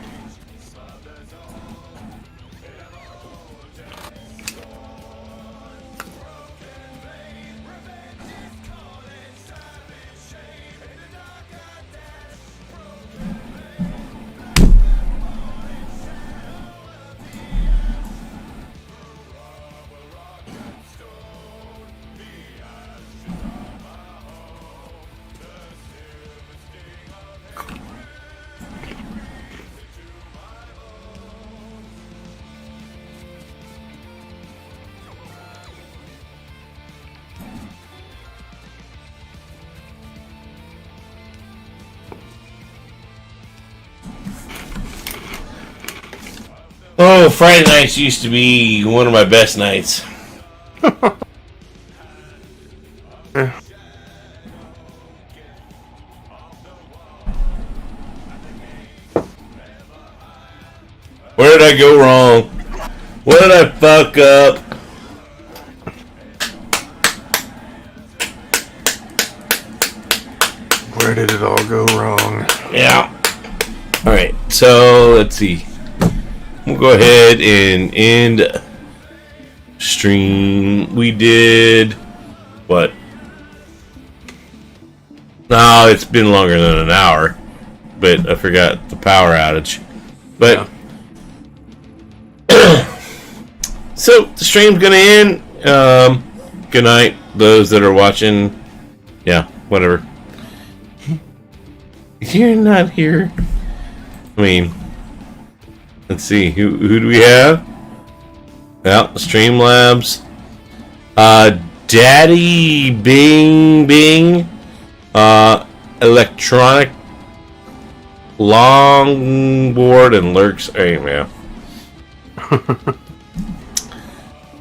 Oh, Friday nights used to be one of my best nights. Where did I go wrong? What did I fuck up? Where did it all go wrong? Yeah. Alright, so let's see. We'll go ahead and end stream. We did what? No, it's been longer than an hour, but I forgot the power outage. But so the stream's gonna end. Good night, those that are watching. Yeah, whatever. You're not here. I mean, let's see, who do we have? Well, Streamlabs. Daddy Bing. Electronic Longboard and Lurks. Hey, man.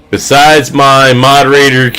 Besides my moderator,